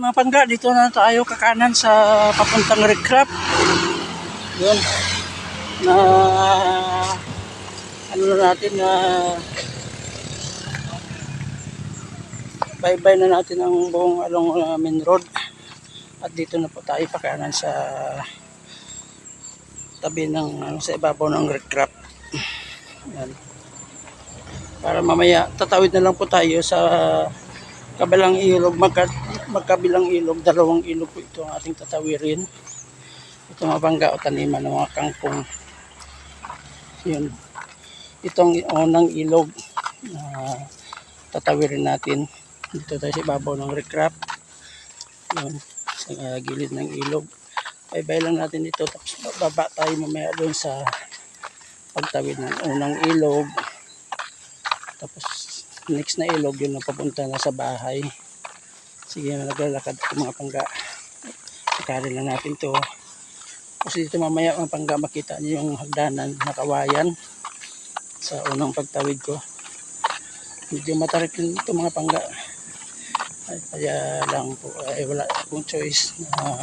Mga pangga, dito na tayo kakanan sa papuntang Recrap. Yun. Na ano na natin na bye-bye na natin ang buong along main road. At dito na po tayo pakanan sa tabi ng sa ibabaw ng Recrap. Yan. Para mamaya tatawid na lang po tayo sa kabilang ilog, magkabilang ilog, dalawang ilog po ito ang ating tatawirin. Ito mga bangga o taniman ng mga kangkong. Yun. Itong unang ilog na tatawirin natin. Dito tayo sa ibabaw ng Recrap. Yun. Sa gilid ng ilog. Bye-bye lang natin dito. Tapos baba tayo mamaya doon sa pagtawid ng unang ilog. Tapos next na ilog yun na papunta na sa bahay. Sige na naglalakad ko mga pangga. Sakarin lang natin to. Kasi dito mamaya mga pangga makita niyo yung hagdanan na kawayan sa unang pagtawid ko. Medyo matarik din ito mga pangga. Ay, kaya lang po wala akong choice na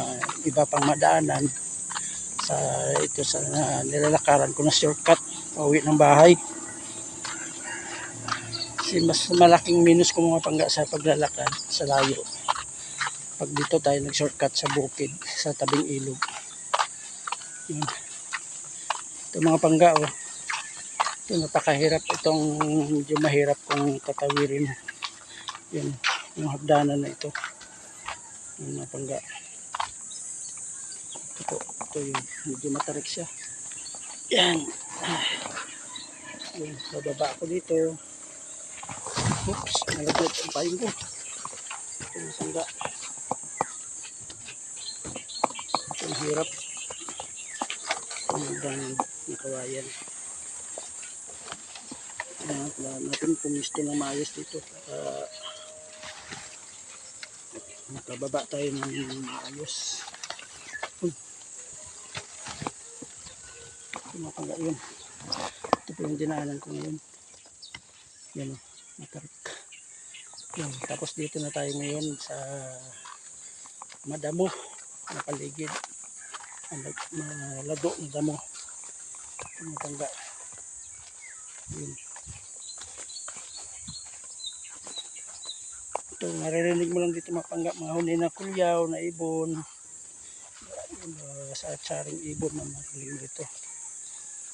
iba pang madaanan sa ito sa nilalakaran ko na shortcut pauwi ng bahay. Kasi mas malaking minus ko mga pangga sa paglalakad sa layo. Pag dito tayo nag-shortcut sa bukid, sa tabing ilog. Yun. Ito mga pangga oh. Ito napakahirap itong medyo mahirap kong tatawirin. Yun, yung hagdanan na ito. Yun mga pangga. Ito yun, medyo matarik siya. Yan. Yun, bababa ako dito. Oops, nalaglag ang payong ko. Ito yung sangga. Ito yung hirap. Ang nakawayan. Kailangan natin pumisto ng maayos dito. Nakababa tayo ng maayos. Ito mga pangga yun. Ito po yung dinaanan ko ngayon. Yan o, matarik. Yan. Tapos dito na tayo ngayon sa madamo na paligid. Malado na damo. Ito mga pangga. Yun. Ito, maririnig mo lang dito mga pangga, mga huni na kulyaw, na ibon. Sa atsaring ibon na magaling dito.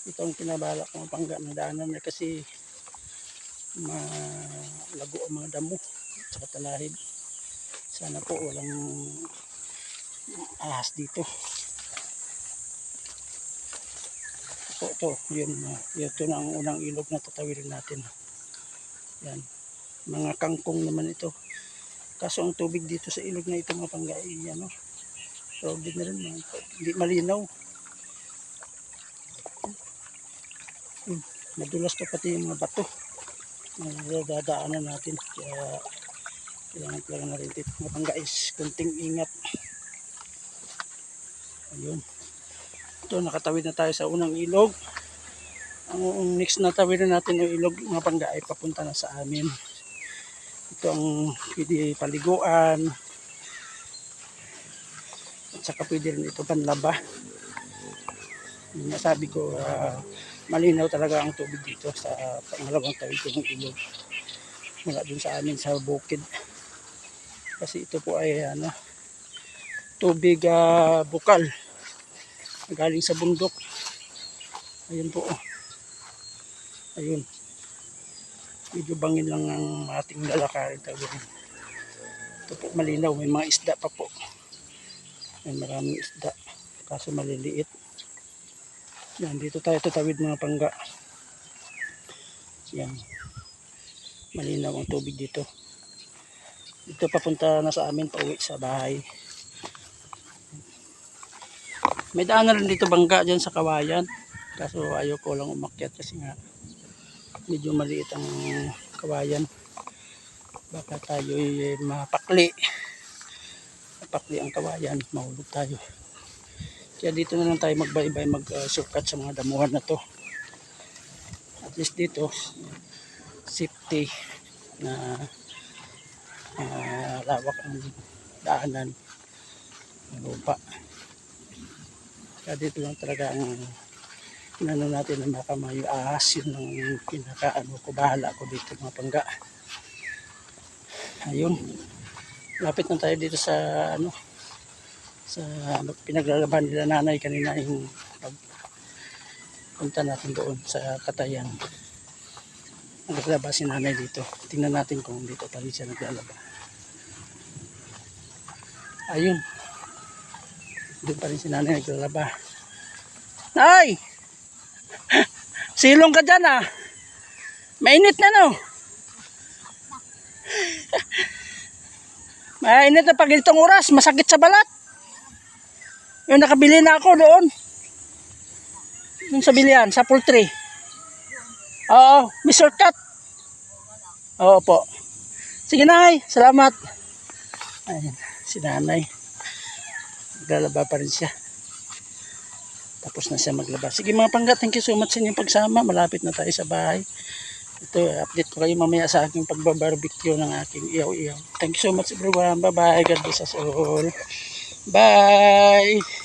Ito ang pinabalak mga pangga ng daanan na kasi malago ang mga damo at saka talahib. Sana po walang ahas dito. Ito, yun, ito na ang unang ilog na tatawirin natin. Yan, mga kangkong naman ito. Kaso ang tubig dito sa ilog na ito mga pangga, ano, crowded na rin, hindi malinaw. Madulas pa pati yung mga bato na dadaanan natin. Kaya kailangan na rin dito mga pangga is kunting ingat. Ayun. Ito, nakatawid na tayo sa unang ilog. Ang next na tawirin natin yung ilog mga pangga ay papunta na sa amin. Ito ang pwede paliguan. At saka pwede rin ito panlaba. Yung nasabi ko, malinaw talaga ang tubig dito sa pangalawang tawid ko ng ilog. Mula dun sa amin sa bukid. Kasi ito po ay tubig bukal. Galing sa bundok. Ayun po. Ayun. Medyo bangin lang ang ating lalakarin. Ito po malinaw. May mga isda pa po. May maraming isda. Kaso maliliit. Yan. Dito tayo tatawid mga pangga. Yan. Malinaw ang tubig dito. Dito papunta na sa amin. Pauwi sa bahay. May daan na rin dito bangga dyan sa kawayan. Kaso ayaw ko lang umakyat kasi nga medyo maliit ang kawayan. Baka tayo ay mapakli. Mapakli ang kawayan. Mahulog tayo. Kaya dito na lang tayo magbaybay mag-shortcut sa mga damuhan na to. At least dito safety na lawak ang daanan ng lupa. Kaya dito lang talaga ang inano natin ng baka may ahas, yun ang pinakaano ko, bahala ko dito mga pangga. Ayun, lapit na tayo dito sa ano, sa pinaglalaban nila nanay kanina, yung pagpunta natin doon sa Katayan. Naglalaba si nanay dito, tingnan natin kung dito pa rin siya naglalaba. Ayun, doon pa rin si nanay naglalaba. Nay! Silong ka dyan ah. Mainit na no. Mainit na pag itong oras. Masakit sa balat. Yung nakabili na ako doon. Yung sa bilihan, sa poultry. Oo, may shortcut. Oo po. Sige nay, salamat. Ayun, si nanay. Naglalaba pa rin siya. Tapos na siya maglaba. Sige mga pangga, thank you so much sa inyong pagsama. Malapit na tayo sa bahay. Ito, update ko kayo mamaya sa aking pagbabarbecue ng aking iyaw-iyaw. Thank you so much everyone. Bye bye. God bless us all. Bye.